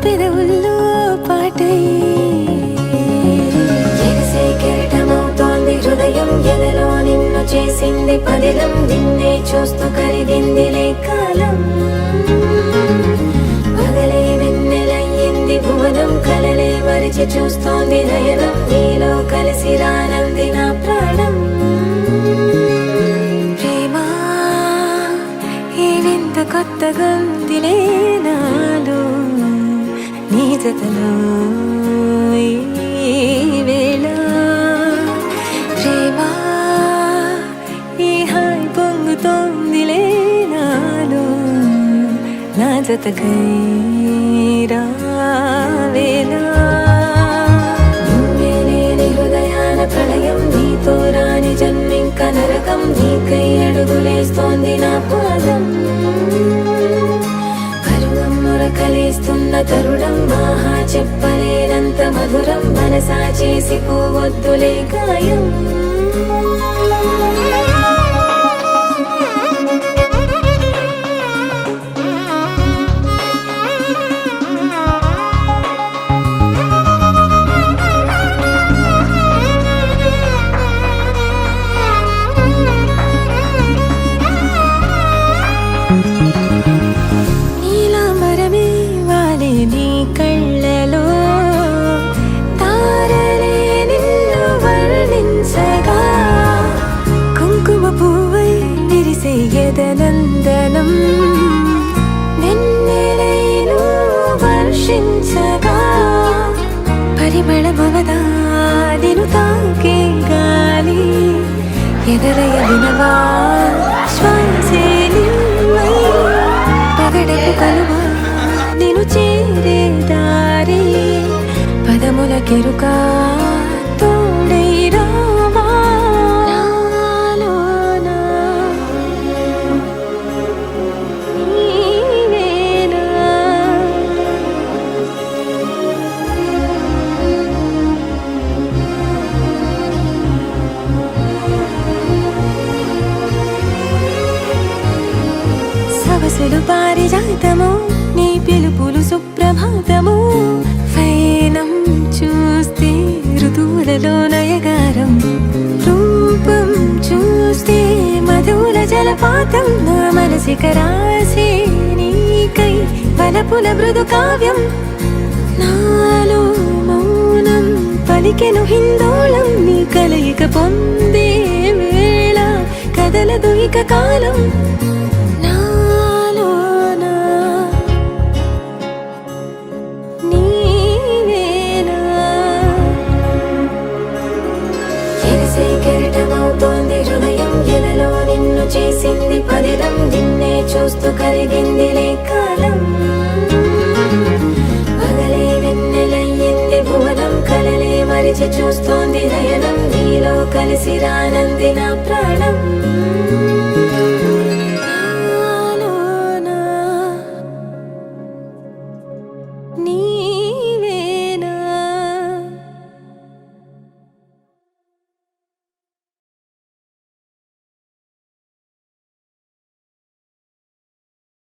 పెదవుల్లో పాటై ఎగసే కెరటమవుతోంది హృదయం ఎదలో నిన్ను చేసింది పదిలం నిన్నే చూస్తూ కరిగిందిలే కాలం పగలే వెన్నెలయ్యింది భువనం కలలే మరిచి చూస్తోంది నయనం నీలో కలిసి రానంది నా ప్రాణం కొత్తగా ఉందిలే నాలో నీ జతలో ఈ వేళ ప్రేమ ఈ హాయ్ పొంగుతోందిలే నాలో నా జతకై రావేళ నువ్వే లేని హృదయాన ప్రళయం నీతో రాని జన్మింక నరకం నీకై అడుగులేస్తోంది నా పాదం కలిస్తున్న తరుణం మహా చెప్పలేనంత మధురం మనసా చేసి పోవద్దులే గాయం నందనం వెన్నెలైను వర్షించగా పరిమళమవదా నిను తాకే గాలి ఎదరయ వినవా శ్వాసే నిమ్మై పగడపు కలువ నిను చేరే దారి పదముల కెరుకా తోడై రావా సవసులు పారిజాతము నీ పిలుపులు సుప్రభాతము ఫైనం చూస్తే ఋతువులలో నయగారం రూపం చూస్తే మధుర జలపాతం నా మనసిక రాసే నీకై వలపుల మృదు కావ్యం నాలో మౌనం పలికెను హిందోళం నీ కలయిక పొందే వేళ కదలదు ఇక కాలం హృదయం ఎలలో నిన్ను చేసింది పదిలం నిన్నే చూస్తూ కరిగిందిలే కాలం పగలే వెన్నెలయ్యింది భువనం కలలే మరిచి చూస్తోంది నయనం నీలో కలిసి రానంది నా ప్రాణం